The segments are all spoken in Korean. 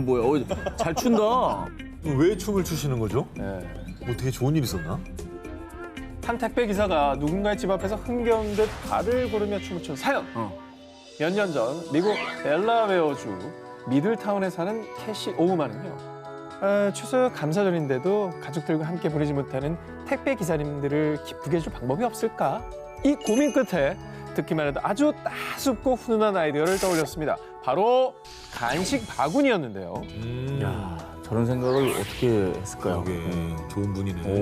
뭐야, 잘 춘다. 왜 춤을 추시는 거죠? 네. 뭐 되게 좋은 일 있었나? 한 택배 기사가 누군가의 집 앞에서 흥겨운 듯 발을 구르며 춤을 춘 사연. 몇 년 전 미국 델라웨어주 미들타운에 사는 캐시 오우만은요. 추석 감사절인데도 가족들과 함께 보내지 못하는 택배 기사님들을 기쁘게 해줄 방법이 없을까? 이 고민 끝에 듣기만 해도 아주 따숩고 훈훈한 아이디어를 떠올렸습니다. 바로 간식 바구니였는데요. 야, 저런 생각을 어떻게 했을까요? 그게 좋은 분이네. 오.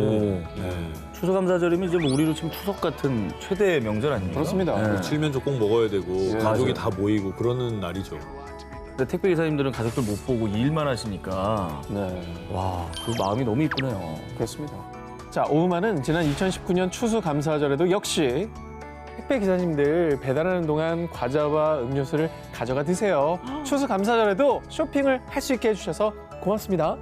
네. 추석감사절이면 이제 뭐 우리로 치면 추석 같은 최대 명절 아닙니까? 그렇습니다. 네. 칠면조 꼭 먹어야 되고 가족이 맞아요. 다 모이고 그러는 날이죠. 근데 택배 기사님들은 가족들 못 보고 일만 하시니까 네. 와, 그 마음이 너무 이쁘네요. 그렇습니다. 자, 오우만은 지난 2019년 추수감사절에도 역시 택배 기사님들 배달하는 동안 과자와 음료수를 가져가 드세요. 추수감사절에도 쇼핑을 할 수 있게 해주셔서 고맙습니다.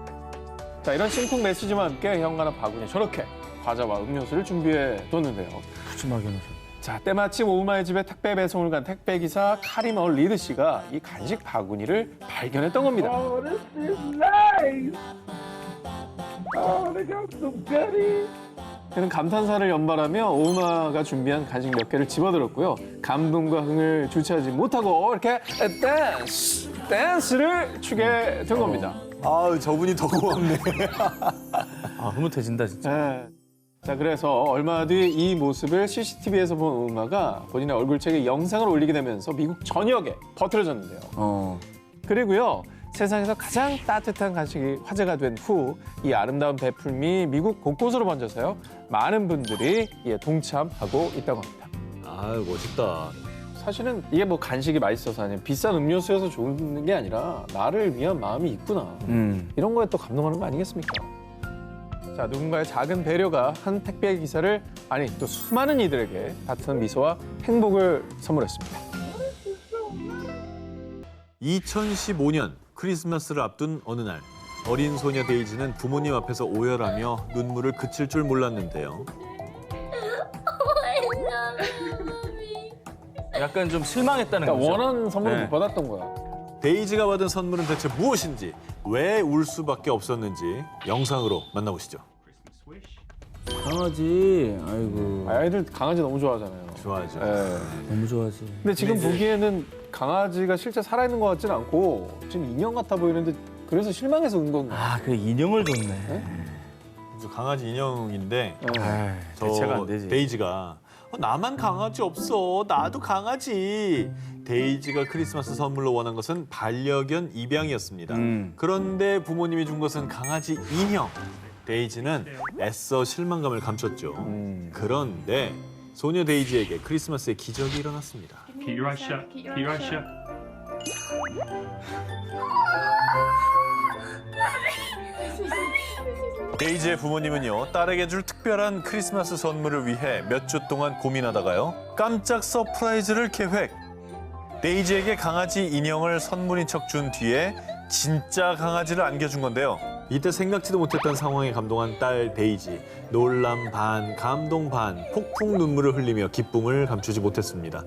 자, 이런 심쿵 메시지와 함께 현관앞 바구니에 저렇게 과자와 음료수를 준비해 뒀는데요. 푸짐하게 해놓으셨 자, 때마침 오우마의 집에 택배 배송을 간 택배 기사 카림 리드 씨가 이 간식 바구니를 발견했던 겁니다. Oh, this is nice. Oh, they got some goodies. 그는 감탄사를 연발하며 오우마가 준비한 간식 몇 개를 집어들었고요. 감동과 흥을 주체하지 못하고 이렇게 댄스를 추게 된 겁니다. 아, 저분이 더 고맙네. 아, 흐뭇해진다, 진짜. 네. 자, 그래서 얼마 뒤 이 모습을 CCTV에서 본 오우마가 본인의 얼굴책에 영상을 올리게 되면서 미국 전역에 퍼뜨려졌는데요. 그리고요, 세상에서 가장 따뜻한 간식이 화제가 된 후 이 아름다운 배품이 미국 곳곳으로 번져서요. 많은 분들이 이에 동참하고 있다고 합니다. 아, 멋있다. 사실은 이게 뭐 간식이 맛있어서 아니면 비싼 음료수여서 좋은 게 아니라 나를 위한 마음이 있구나. 이런 거에 또 감동하는 거 아니겠습니까? 자, 누군가의 작은 배려가 한 택배 기사를 아니 또 수많은 이들에게 따뜻한 미소와 행복을 선물했습니다. 2015년 크리스마스를 앞둔 어느 날 어린 소녀 데이지는 부모님 앞에서 오열하며 눈물을 그칠 줄 몰랐는데요. 약간 좀 실망했다는 그러니까 거죠. 원하는 선물을 네. 못 받았던 거야. 데이지가 받은 선물은 대체 무엇인지, 왜 울 수밖에 없었는지 영상으로 만나보시죠. 강아지, 아이고. 아이들 강아지 너무 좋아하잖아요. 좋아하죠. 네. 너무 좋아하지. 근데 지금 보기에는 강아지가 실제 살아있는 것 같지는 않고 지금 인형 같아 보이는데 그래서 실망해서 운 건가? 아, 그래, 인형을 줬네. 그래서 강아지 인형인데 아, 저 대체가 안 되지. 데이지가 나만 강아지 없어. 나도 강아지. 데이지가 크리스마스 선물로 원한 것은 반려견 입양이었습니다. 그런데 부모님이 준 것은 강아지 인형. 데이지는 애써 실망감을 감췄죠. 그런데 소녀 데이지에게 크리스마스의 기적이 일어났습니다. Keep your eyes shut. Keep your eyes shut. 데이지의 부모님은요, 딸에게 줄 특별한 크리스마스 선물을 위해 몇 주 동안 고민하다가요, 깜짝 서프라이즈를 계획. 데이지에게 강아지 인형을 선물인 척 준 뒤에 진짜 강아지를 안겨준 건데요. 이때 생각지도 못했던 상황에 감동한 딸 데이지. 놀람 반, 감동 반, 폭풍 눈물을 흘리며 기쁨을 감추지 못했습니다.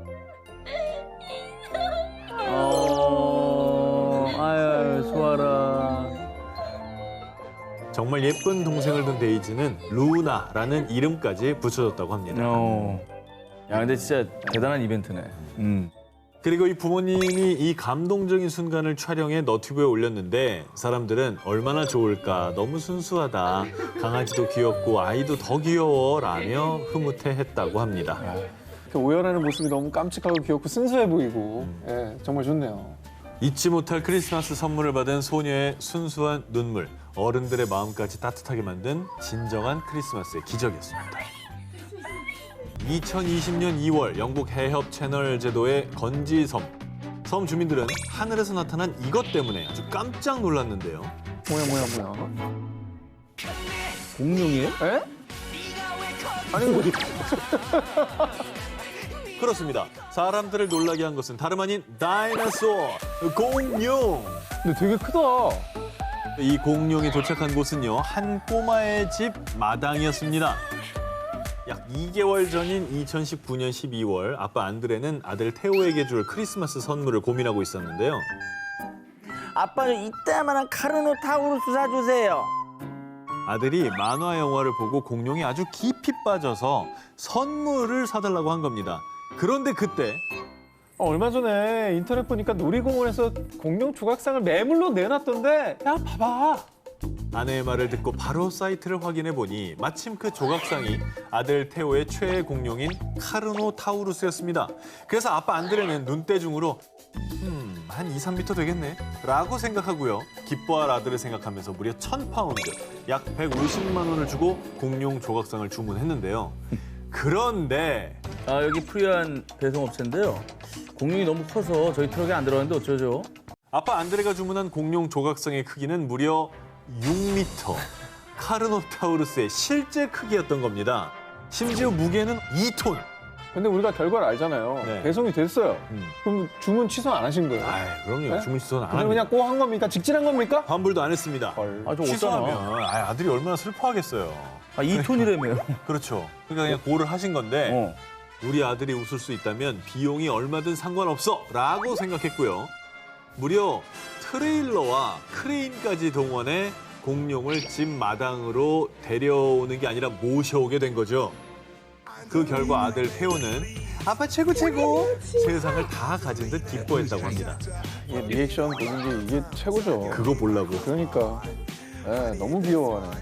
아유, 좋아라. 정말 예쁜 동생을 둔 데이지는 루나라는 이름까지 붙여줬다고 합니다. 야, 근데 진짜 대단한 이벤트네. 그리고 이 부모님이 이 감동적인 순간을 촬영해 너튜브에 올렸는데 사람들은 얼마나 좋을까, 너무 순수하다, 강아지도 귀엽고 아이도 더 귀여워라며 흐뭇해했다고 합니다. 그 오열하는 모습이 너무 깜찍하고 귀엽고 순수해 보이고 예, 정말 좋네요. 잊지 못할 크리스마스 선물을 받은 소녀의 순수한 눈물, 어른들의 마음까지 따뜻하게 만든 진정한 크리스마스의 기적이었습니다. 2020년 2월 영국 해협 채널 제도의 건지섬. 섬 주민들은 하늘에서 나타난 이것 때문에 아주 깜짝 놀랐는데요. 뭐야. 공룡이에요? 에? 아니 그렇습니다. 사람들을 놀라게 한 것은 다름 아닌 다이너소어, 공룡. 근데 되게 크다. 이 공룡이 도착한 곳은요, 한 꼬마의 집 마당이었습니다. 약 2개월 전인 2019년 12월 아빠 안드레는 아들 테오에게 줄 크리스마스 선물을 고민하고 있었는데요. 아빠 저 이따만한 카르노타우루스 사주세요. 아들이 만화 영화를 보고 공룡이 아주 깊이 빠져서 선물을 사달라고 한 겁니다. 그런데 그때 얼마 전에 인터넷 보니까 놀이공원에서 공룡 조각상을 매물로 내놨던데 야 봐봐. 아내의 말을 듣고 바로 사이트를 확인해 보니 마침 그 조각상이 아들 테오의 최애 공룡인 카르노타우루스였습니다. 그래서 아빠 안드레는 눈대중으로 한 2, 3m 되겠네 라고 생각하고요. 기뻐할 아들을 생각하면서 무려 1,000파운드, 약 150만 원을 주고 공룡 조각상을 주문했는데요. 그런데 여기 프리한 배송업체인데요. 공룡이 너무 커서 저희 트럭에 안 들어가는데 어쩌죠? 아빠 안드레가 주문한 공룡 조각상의 크기는 무려 6m. 카르노타우루스의 실제 크기였던 겁니다. 심지어 무게는 2톤. 근데 우리가 결과를 알잖아요. 네. 배송이 됐어요. 그럼 주문 취소 안 하신 거예요? 그럼요. 네? 주문 취소는 안 그냥 합니다. 그냥 꼭 한 겁니까? 직진한 겁니까? 환불도 안 했습니다. 헐. 좀 취소하면 없잖아. 아들이 얼마나 슬퍼하겠어요. 2톤이라며요. 그렇죠. 그러니까 그냥 고를 하신 건데 우리 아들이 웃을 수 있다면 비용이 얼마든 상관없어 라고 생각했고요. 무려 트레일러와 크레인까지 동원해 공룡을 집 마당으로 데려오는 게 아니라 모셔오게 된 거죠. 그 결과 아들 태호는 아빠 최고 세상을 다 가진 듯 기뻐했다고 합니다. 이게 리액션 보는 게 이게 최고죠. 그거 보려고. 그러니까 너무 귀여워하네.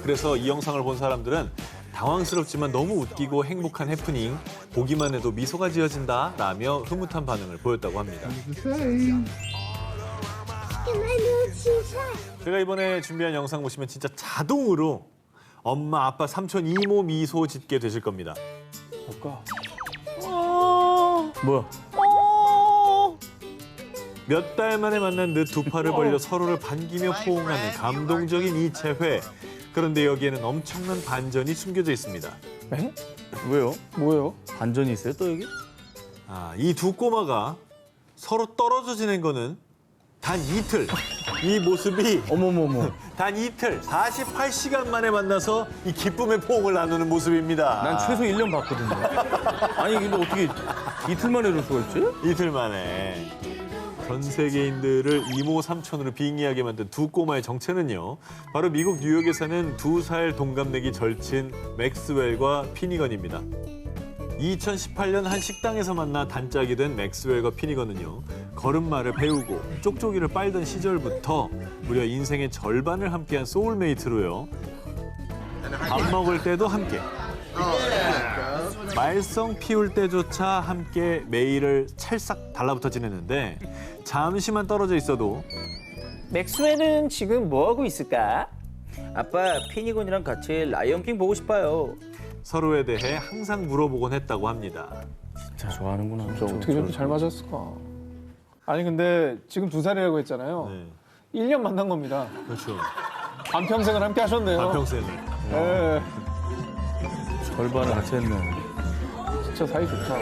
그래서 이 영상을 본 사람들은 당황스럽지만 너무 웃기고 행복한 해프닝, 보기만 해도 미소가 지어진다 라며 흐뭇한 반응을 보였다고 합니다. 제가 이번에 준비한 영상 보시면 진짜 자동으로 엄마, 아빠, 삼촌, 이모 미소 짓게 되실 겁니다. 볼까? 뭐야? 몇 달 만에 만난 듯 두 팔을 벌려 서로를 반기며 포옹하는 감동적인 이 재회. 그런데 여기에는 엄청난 반전이 숨겨져 있습니다. 에? 왜요? 뭐예요? 반전이 있어요 또 여기? 이 두 꼬마가 서로 떨어져 지낸 거는 단 이틀. 이 모습이 어머머머. 단 이틀, 48시간 만에 만나서 이 기쁨의 포옹을 나누는 모습입니다. 난 최소 1년 봤거든요. 아니 근데 어떻게 이틀 만에 이럴 수가 있지? 이틀 만에. 전 세계인들을 이모 삼촌으로 빙의하게 만든 두 꼬마의 정체는요. 바로 미국 뉴욕에 사는 2살 동갑내기 절친 맥스웰과 피니건입니다. 2018년 한 식당에서 만나 단짝이 된 맥스웰과 피니건은요. 걸음마를 배우고 쪽쪽이를 빨던 시절부터 무려 인생의 절반을 함께한 소울메이트로요. 밥 먹을 때도 함께. 말썽 피울 때조차 함께 매일을 찰싹 달라붙어 지내는데 잠시만 떨어져 있어도 맥스웰은 지금 뭐 하고 있을까? 아빠 피니곤이랑 같이 라이언킹 보고 싶어요. 서로에 대해 항상 물어보곤 했다고 합니다. 진짜 좋아하는구나. 어떻게 저렇게 잘 맞았을까? 아니 근데 지금 2살이라고 했잖아요. 네, 1년 만난 겁니다. 그렇죠. 반평생을 함께 하셨네요. 반평생을. 네, 절반을 같이 했네. 진짜 사이 좋다.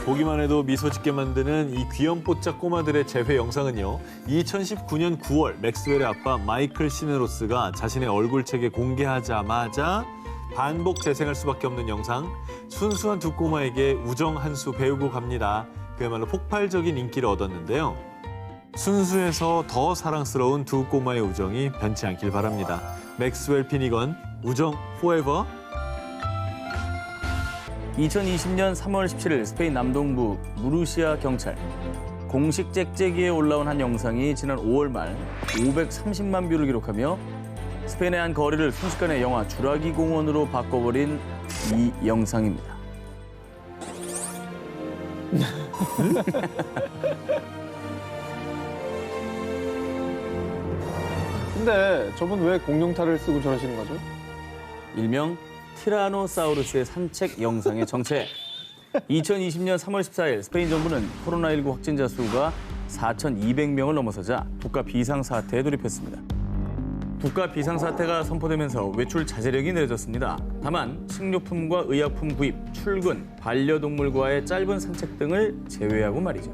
보기만 해도 미소 짓게 만드는 이 귀염뽀짝 꼬마들의 재회 영상은요. 2019년 9월 맥스웰의 아빠 마이클 시네로스가 자신의 얼굴책에 공개하자마자 반복 재생할 수밖에 없는 영상. 순수한 두 꼬마에게 우정 한 수 배우고 갑니다. 그야말로 폭발적인 인기를 얻었는데요. 순수해서 더 사랑스러운 두 꼬마의 우정이 변치 않길 바랍니다. 맥스웰 피니건, 우정 포에버. 2020년 3월 17일 스페인 남동부 무르시아 경찰. 공식 짹짹이에 올라온 한 영상이 지난 5월 말 530만 뷰를 기록하며 스페인의 한 거리를 순식간에 영화 주라기 공원으로 바꿔버린 이 영상입니다. 근데 저분 왜 공룡탈을 쓰고 저러시는 거죠? 일명 티라노사우루스의 산책 영상의 정체. 2020년 3월 14일 스페인 정부는 코로나19 확진자 수가 4,200명을 넘어서자 국가 비상사태에 돌입했습니다. 국가 비상사태가 선포되면서 외출 자제력이 내려졌습니다. 다만 식료품과 의약품 구입, 출근, 반려동물과의 짧은 산책 등을 제외하고 말이죠.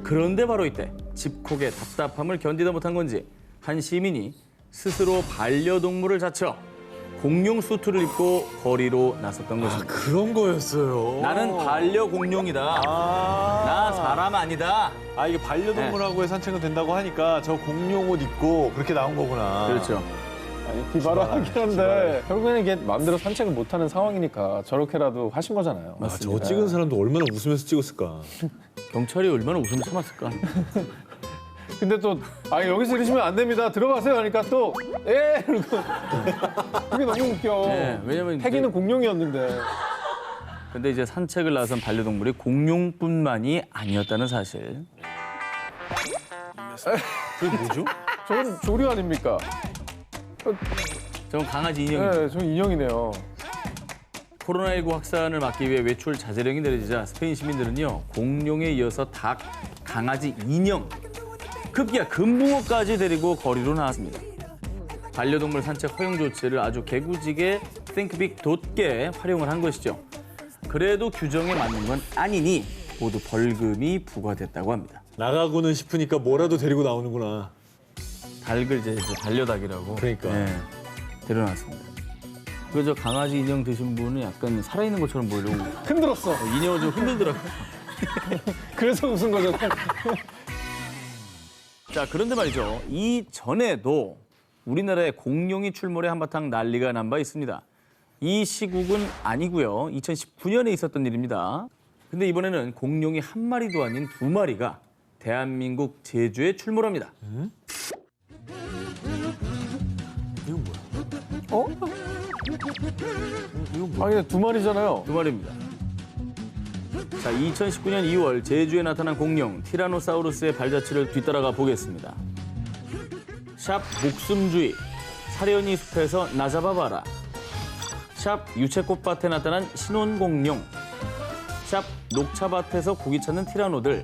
그런데 바로 이때 집콕의 답답함을 견디다 못한 건지 한 시민이 스스로 반려동물을 자처 공룡 수트를 입고 거리로 나섰던 것입니다. 그런 거였어요. 나는 반려 공룡이다. 나 사람 아니다. 아, 이게 반려동물하고의 산책은 된다고 하니까 저 공룡 옷 입고 그렇게 나온 거구나. 그렇죠. 아니, 기발을 하긴 한데 결국에는 이게 마음대로 산책을 못하는 상황이니까 저렇게라도 하신 거잖아요. 아, 저 찍은 사람도 얼마나 웃으면서 찍었을까. 경찰이 얼마나 웃음을 참았을까. 근데 또 여기서 이러시면 안 됩니다. 들어가세요 하니까 또 이러고 그게 너무 웃겨. 네, 왜냐면 이제- 혜기는 공룡이었는데. 근데 이제 산책을 나선 반려동물이 공룡뿐만이 아니었다는 사실. 그게 뭐죠? 저건 조류 아닙니까? 저건 강아지 인형입니다. 네, 저 인형이네요. 코로나19 확산을 막기 위해 외출 자제령이 내려지자 스페인 시민들은요, 공룡에 이어서 닭, 강아지, 인형, 급기야 금붕어까지 데리고 거리로 나왔습니다. 반려동물 산책 허용 조치를 아주 개구지게 띵크빅 돋게 활용을 한 것이죠. 그래도 규정에 맞는 건 아니니 모두 벌금이 부과됐다고 합니다. 나가고는 싶으니까 뭐라도 데리고 나오는구나. 닭을 이제 반려닭이라고 그러니까. 데려놨습니다. 그저 강아지 인형 드신 분은 약간 살아있는 것처럼 보이려고 흔들었어. 인형을 좀 흔들더라고요. 그래서 웃은 거잖아요. 자, 그런데 말이죠. 이전에도 우리나라에 공룡이 출몰해 한바탕 난리가 난 바 있습니다. 이 시국은 아니고요. 2019년에 있었던 일입니다. 근데 이번에는 공룡이 한 마리도 아닌 두 마리가 대한민국 제주에 출몰합니다. 아니, 두 마리잖아요. 두 마리입니다. 자, 2019년 2월 제주에 나타난 공룡 티라노사우루스의 발자취를 뒤따라가 보겠습니다. 샵 목숨주의, 사려니 숲에서 나 잡아봐라. 샵 유채꽃밭에 나타난 신혼공룡. 샵 녹차밭에서 고기 찾는 티라노들.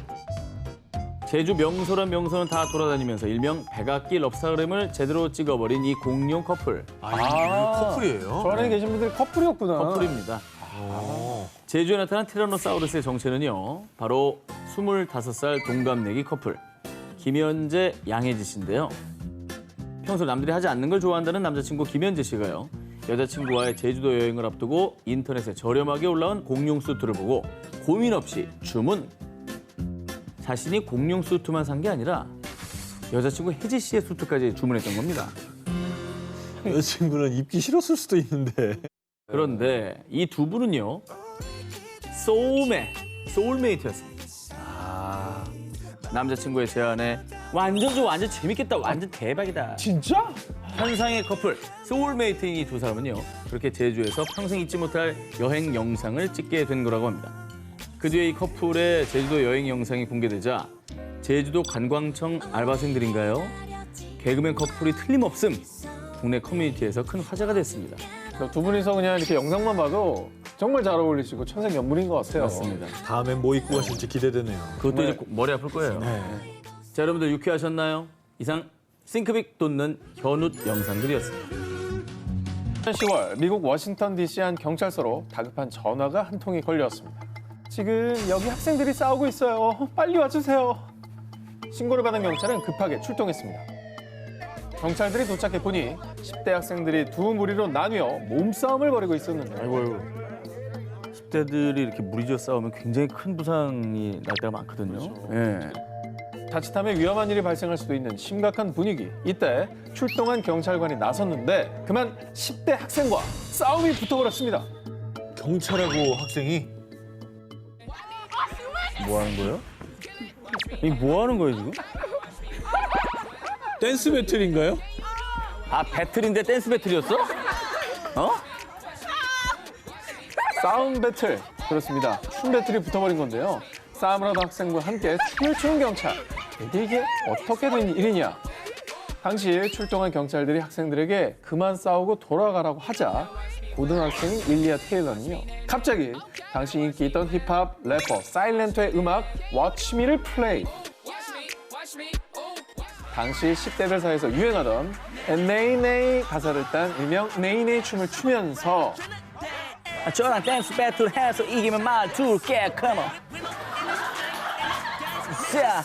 제주 명소란 명소는 다 돌아다니면서 일명 백악기 럽스타그램을 제대로 찍어버린 이 공룡 커플. 커플이에요? 저 안에 계신 분들이 커플이었구나. 커플입니다. 제주에 나타난 티라노사우루스의 정체는요, 바로 25살 동갑내기 커플 김현재, 양혜지 씨인데요. 평소 남들이 하지 않는 걸 좋아한다는 남자친구 김현재 씨가요, 여자친구와의 제주도 여행을 앞두고 인터넷에 저렴하게 올라온 공룡 수트를 보고 고민 없이 주문. 자신이 공룡 수트만 산 게 아니라 여자친구 혜지 씨의 수트까지 주문했던 겁니다. 여자친구는 입기 싫었을 수도 있는데. 그런데 이 두 분은요, 소울메이트였습니다. 남자친구의 제안에 완전 좋아, 완전 재밌겠다, 완전 대박이다. 진짜? 환상의 커플, 소울메이트인 이 두 사람은요, 그렇게 제주에서 평생 잊지 못할 여행 영상을 찍게 된 거라고 합니다. 그 뒤에 이 커플의 제주도 여행 영상이 공개되자 제주도 관광청 알바생들인가요? 개그맨 커플이 틀림없음 국내 커뮤니티에서 큰 화제가 됐습니다. 두 분이서 그냥 이렇게 영상만 봐도 정말 잘 어울리시고 천생연분인 것 같아요. 맞습니다. 다음엔 뭐 입고 가실지 기대되네요. 그것도 이제 머리 아플 거예요. 자, 여러분들 유쾌하셨나요? 이상 싱크빅 돋는 현웃 영상들이었습니다. 10월 미국 워싱턴 DC 한 경찰서로 다급한 전화가 한 통이 걸려왔습니다. 지금 여기 학생들이 싸우고 있어요. 빨리 와주세요. 신고를 받은 경찰은 급하게 출동했습니다. 경찰들이 도착해 보니 10대 학생들이 두 무리로 나뉘어 몸싸움을 벌이고 있었는데, 아이고. 10대들이 이렇게 무리지어 싸우면 굉장히 큰 부상이 날 때가 많거든요. 예. 자칫하면 위험한 일이 발생할 수도 있는 심각한 분위기. 이때 출동한 경찰관이 나섰는데 그만 10대 학생과 싸움이 붙어버렸습니다. 경찰하고 학생이 뭐 하는 거예요? 이 뭐 하는 거예요, 지금? 댄스 배틀인가요? 아, 배틀인데 댄스 배틀이었어? 어? 싸움 배틀. 그렇습니다. 춤 배틀이 붙어버린 건데요. 싸움을 하던 학생과 함께 춤을 추는 경찰. 근데 이게 어떻게 된 일이냐? 당시 출동한 경찰들이 학생들에게 그만 싸우고 돌아가라고 하자 고등학생인 릴리아 테일러는요, 갑자기 당시 인기 있던 힙합 래퍼 사일렌트의 음악 Watch Me를 플레이. 당시 10대들 사이에서 유행하던 네이네이 가사를 딴 일명 네이네이 춤을 추면서 저랑 댄스 배틀 해서 이기면 말 줄게, come on. 자,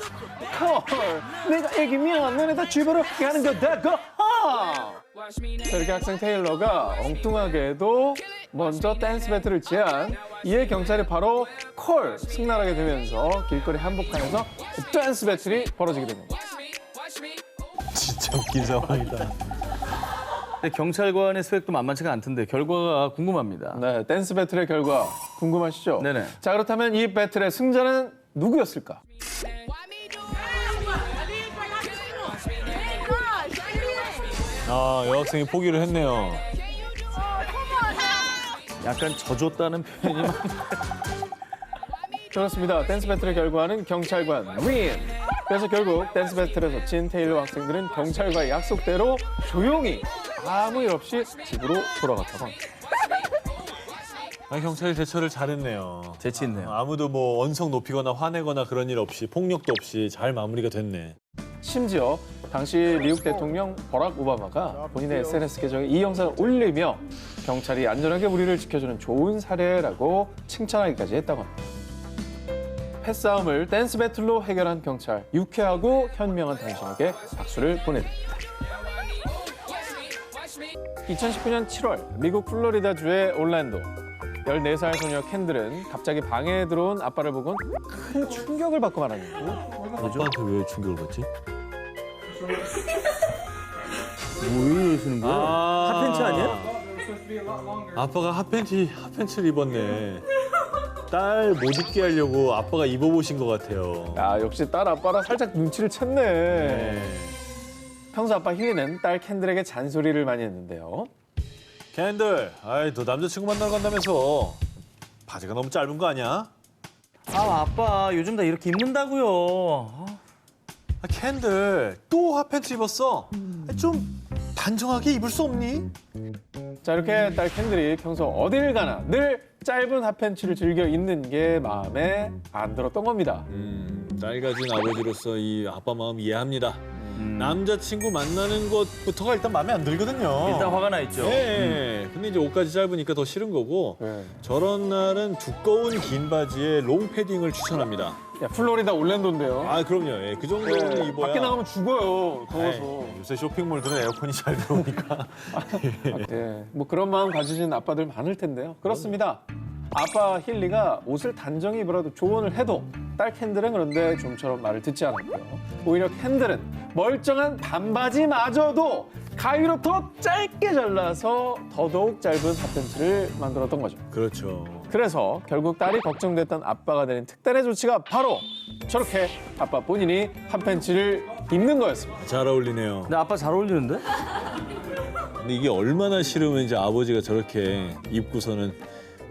헐, 내가 이기면 너네 다 집으로 가는 거다. Go home. 자, 이렇게 학생 테일러가 엉뚱하게도 먼저 댄스 배틀을 제안. 이에 경찰이 바로 콜 승낙하게 되면서 길거리 한복판에서 댄스 배틀이 벌어지게 된 겁니다. 진짜 웃긴 상황이다. 근데 경찰관의 수액도 만만치가 않던데 결과가 궁금합니다. 네, 댄스 배틀의 결과 궁금하시죠? 네네. 자, 그렇다면 이 배틀의 승자는 누구였을까? 아, 여학생이 포기를 했네요. 약간 져줬다는 표현이 많 그렇습니다. 댄스 배틀의 결과는 경찰관 윈. 그래서 결국 댄스 배틀에서 진 테일러 학생들은 경찰과의 약속대로 조용히 아무 일 없이 집으로 돌아갔다고 합니다. 아, 경찰이 대처를 잘했네요. 재치 있네요. 아무도 뭐 언성 높이거나 화내거나 그런 일 없이 폭력도 없이 잘 마무리가 됐네. 심지어 당시 미국 대통령 버락 오바마가 본인의 SNS 계정에 이 영상을 올리며 경찰이 안전하게 우리를 지켜주는 좋은 사례라고 칭찬하기까지 했다고 합니다. 패싸움을 댄스 배틀로 해결한 경찰, 유쾌하고 현명한 당신에게 박수를 보내드립니다. 2019년 7월 미국 플로리다주의 올랜도 14살 소녀 캔들은 갑자기 방에 들어온 아빠를 보곤 큰 충격을 받고 말았는데 아빠한테 왜 충격을 받지? 뭐 이러시는 거예요? 핫팬츠 아니야? 아빠가 핫팬츠를 입었네. 딸 못 입게 하려고 아빠가 입어보신 것 같아요. 야, 역시 딸 아빠라 살짝 눈치를 챘네. 네. 평소 아빠 힐리는 딸 캔들에게 잔소리를 많이 했는데요. 캔들, 아이, 너 남자친구 만나러 간다면서 바지가 너무 짧은 거 아니야? 아 아빠 요즘 다 이렇게 입는다고요. 아, 캔들, 또 핫팬츠 입었어? 좀 단정하게 입을 수 없니? 자, 이렇게 딸 캔들이 평소 어딜 가나 늘 짧은 핫팬츠를 즐겨 입는 게 마음에 안 들었던 겁니다. 딸 가진 아버지로서 이 아빠 마음 이해합니다. 남자친구 만나는 것부터가 일단 마음에 안 들거든요. 일단 화가 나 있죠. 네. 근데 이제 옷까지 짧으니까 더 싫은 거고 네. 저런 날은 두꺼운 긴 바지에 롱 패딩을 추천합니다. 야, 플로리다 올랜도인데요. 아 그럼요. 예, 그 정도는 네, 입어야. 밖에 나가면 죽어요. 더워서. 아이, 요새 쇼핑몰들은 에어컨이 잘 들어오니까. 네, 뭐 그런 마음 가지신 아빠들 많을 텐데요. 그렇습니다. 아빠 힐리가 옷을 단정히 입으라도 조언을 해도 딸 캔들은 그런데 좀처럼 말을 듣지 않았고요. 오히려 캔들은 멀쩡한 반바지마저도 가위로 더 짧게 잘라서 더더욱 짧은 핫팬츠를 만들었던 거죠. 그렇죠. 그래서 결국 딸이 걱정됐던 아빠가 내린 특단의 조치가 바로 저렇게 아빠 본인이 핫팬츠를 입는 거였습니다. 잘 어울리네요. 근데 아빠 잘 어울리는데? 근데 이게 얼마나 싫으면 이제 아버지가 저렇게 입고서는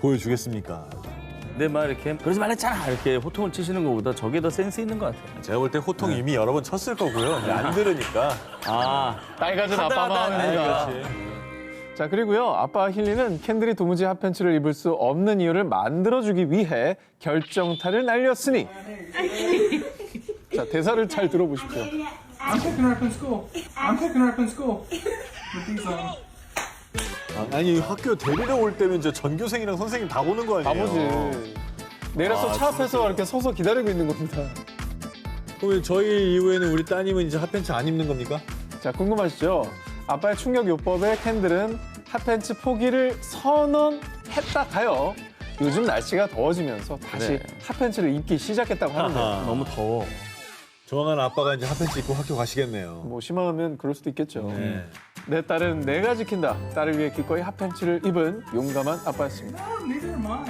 보여주겠습니까? 근데 막 이렇게 그러지 말랬잖아 이렇게 호통을 치시는 것보다 저게 더 센스 있는 것 같아요. 제가 볼 때 호통 이미 여러 번 쳤을 거고요. 이제 안 들으니까. 아 딸 가진 아빠 마음입니다. 그렇지. 자, 그리고요. 아빠 힐리는 캔들이 도무지 핫팬츠를 입을 수 없는 이유를 만들어주기 위해 결정타를 날렸으니 자, 대사를 잘 들어보십시오. I'm picking her up in school. I'm picking her up in school. With these on. 아니 학교 데리러 올 때면 이제 전교생이랑 선생님 다 보는 거 아니에요? 아버지. 내려서 아, 차 앞에서 이렇게 서서 기다리고 있는 겁니다. 그럼 저희 이후에는 우리 따님은 이제 핫팬츠 안 입는 겁니까? 자, 궁금하시죠? 아빠의 충격 요법에 캔들은 핫팬츠 포기를 선언했다 가요. 요즘 날씨가 더워지면서 다시 네. 핫팬츠를 입기 시작했다고 하는데 아하. 너무 더워. 조만간 아빠가 이제 핫팬츠 입고 학교 가시겠네요. 뭐 심하면 그럴 수도 있겠죠. 네. 내 딸은 내가 지킨다. 딸을 위해 기꺼이 핫팬츠를 입은 용감한 아빠였습니다. Neither am I.